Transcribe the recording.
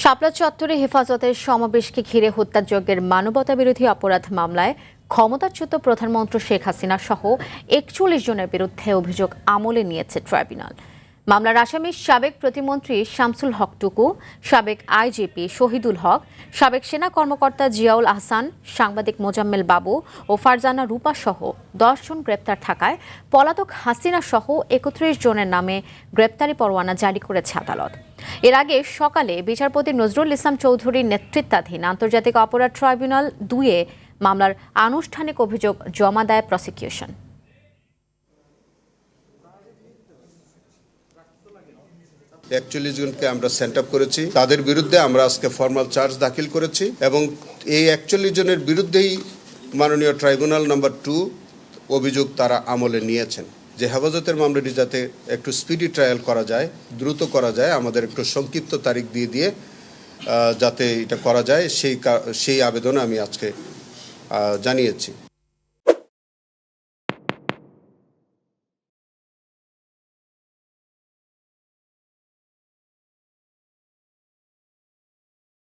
শাপলা চত্বরে হেফাজতের সমাবেশকে ঘিরে হত্যাযজ্ঞের মানবতাবিরোধী অপরাধ মামলায় ক্ষমতাচ্যুত প্রধানমন্ত্রী শেখ হাসিনা সহ ৪১ জনের বিরুদ্ধে অভিযোগ আমলে নিয়েছে ট্রাইব্যুনাল। মামলার আসামি সাবেক প্রতিমন্ত্রী শামসুল হক টুকু, সাবেক আইজিপি শহীদুল হক, সাবেক সেনা কর্মকর্তা জিয়াউল আহসান, সাংবাদিক মোজাম্মেল বাবু ও ফারজানা রূপা সহ ১০ জন গ্রেপ্তার থাকায় পলাতক হাসিনা সহ ৩১ জনের নামে গ্রেপ্তারি পরোয়ানা জারি করেছে আদালত। এর আগে সকালে বিচারপতি নজরুল ইসলাম চৌধুরীর নেতৃত্বাধীন আন্তর্জাতিক অপরাধ ট্রাইব্যুনাল ২-এ মামলার আনুষ্ঠানিক অভিযোগ জমা দেয় প্রসিকিউশন। একচল্লিশ জনকে আমরা সেন্ট আপ করেছি, তাদের বিরুদ্ধে আমরা আজকে ফর্মাল চার্জ দাখিল করেছি এবং এই ৪১ জনের বিরুদ্ধেই মাননীয় ট্রাইব্যুনাল নাম্বার ২ অভিযোগ তারা আমলে নিয়েছেন। যে হেফাজতের মামলাটি যাতে একটু স্পিডি ট্রায়াল করা যায়, দ্রুত করা যায়, আমাদের একটু সংক্ষিপ্ত তারিখ দিয়ে যাতে এটা করা যায় সেই আবেদন আমি আজকে জানিয়েছি।